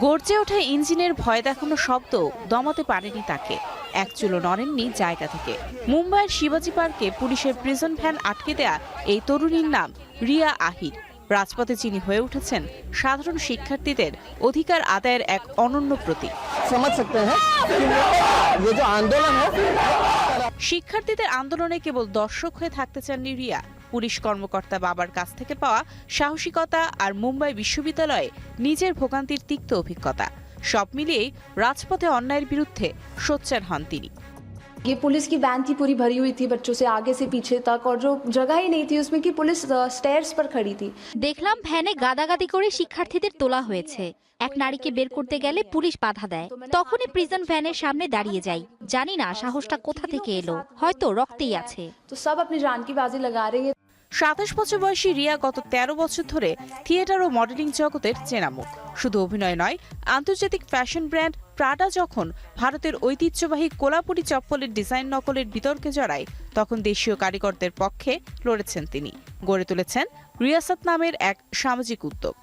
গর্জে ওঠা ইঞ্জিনের ভয় দেখানো শব্দ দমাতে পারেনি তাকে। এক চুলো নড়েননি জায়গা থেকে। মুম্বাইয়ের শিবাজি পার্কে পুলিশের প্রিজন ভ্যান আটকে দেয়া এই তরুণীর নাম রিয়া আহির। রাজপথে যিনি হয়ে উঠেছেন সাধারণ শিক্ষার্থীদের অধিকার আদায়ের এক অনন্য প্রতীক। শিক্ষার্থীদের আন্দোলনে কেবল দর্শক হয়ে থাকতে চাননি রিয়া। পুলিশ কর্মকর্তা বাবার কাছ থেকে পাওয়া সাহসিকতা আর মুম্বাই বিশ্ববিদ্যালয়ে নিজের ভোগান্তির তিক্ত অভিজ্ঞতা সব মিলিয়েই রাজপথে অন্যায়ের বিরুদ্ধে সোচ্চার হন তিনি। ये पुलिस की वैन थी, पूरी भरी हुई थी बच्चों से आगे से पीछे तक, और जो जगह ही नहीं थी उसमें कि पुलिस स्टेयर्स पर खड़ी थी। দেখলাম ভ্যানে গাদাগাদি করে শিক্ষার্থীদের তোলা হয়েছে। এক নারীকে বের করতে গেলে পুলিশ বাধা দেয়। তখনই প্রিজন ভ্যানের সামনে দাঁড়িয়ে যাই। জানি না সাহসটা কোথা থেকে এলো, হয়তো রক্তেই আছে। तो सब अपनी जान की बाजी लगा रहे हैं। 27 বছর বয়সী রিয়া গত 13 বছর ধরে থিয়েটার ও মডেলিং জগতের চেনা মুখ। শুধু অভিনয় নয়, আন্তর্জাতিক ফ্যাশন ব্র্যান্ড প্রাডা যখন ভারতের ঐতিহ্যবাহী কোলাপুরি চপ্পলের ডিজাইন নকলের বিতর্কে জড়ায়, তখন দেশীয় কারিগরদের পক্ষে লড়েছেন তিনি। গড়ে তুলেছেন রিয়াসাত নামের এক সামাজিক উদ্যোগ।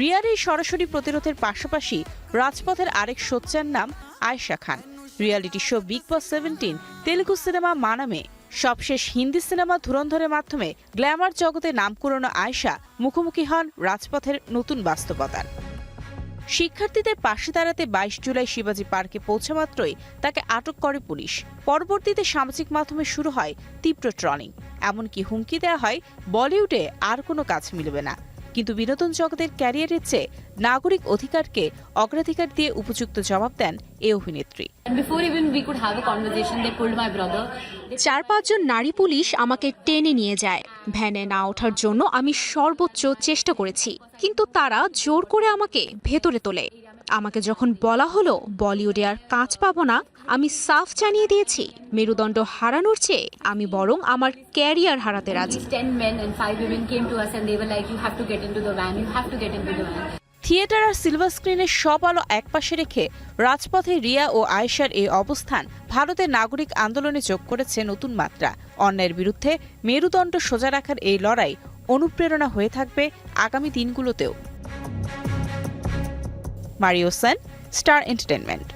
রিয়ার এই সরাসরি প্রতিরোধের পাশাপাশি রাজপথের আরেক সোচ্চার নাম আয়েশা খান। রিয়ালিটি শো বিগ বস 17, তেলুগু সিনেমা মানামে, সবশেষ হিন্দি সিনেমা ধুরন্ধরের মাধ্যমে গ্ল্যামার জগতে নাম কুড়ানো আয়েশা মুখোমুখি হন রাজপথের নতুন বাস্তবতার। শিক্ষার্থীদের পাশে দাঁড়াতে 22 জুলাই শিবাজি পার্কে পৌঁছা মাত্রই তাকে আটক করে পুলিশ। পরবর্তীতে সামাজিক মাধ্যমে শুরু হয় তীব্র ট্রলিং, এমনকি হুমকি দেওয়া হয় বলিউডে আর কোনো কাজ মিলবে না। কিন্তু বিনোদন জগতের ক্যারিয়ারের চেয়ে নাগরিক অধিকারকে অগ্রাধিকার দিয়ে উপযুক্ত জবাব দেন এই অভিনেত্রী। 4-5 জন নারী পুলিশ আমাকে টেনে নিয়ে যায়। ভ্যানে না ওঠার জন্য আমি সর্বোচ্চ চেষ্টা করেছি, কিন্তু তারা জোর করে আমাকে ভেতরে তোলে। আমাকে যখন বলা হলো বলিউডে আর কাজ পাবো না, আমি সাফ জানিয়ে দিয়েছি মেরুদণ্ড হারানোর চেয়ে আমি বরং আমার ক্যারিয়ার হারাতে রাজি। থিয়েটার আর সিলভার স্ক্রিনের সব আলো একপাশে রেখে রাজপথে রিয়া ও আয়েশার এই অবস্থান ভারতের নাগরিক আন্দোলনে যোগ করেছে নতুন মাত্রা। অন্যায়ের বিরুদ্ধে মেরুদণ্ড সোজা রাখার এই লড়াই অনুপ্রেরণা হয়ে থাকবে আগামী দিনগুলোতেও। Mario Sen, star entertainment.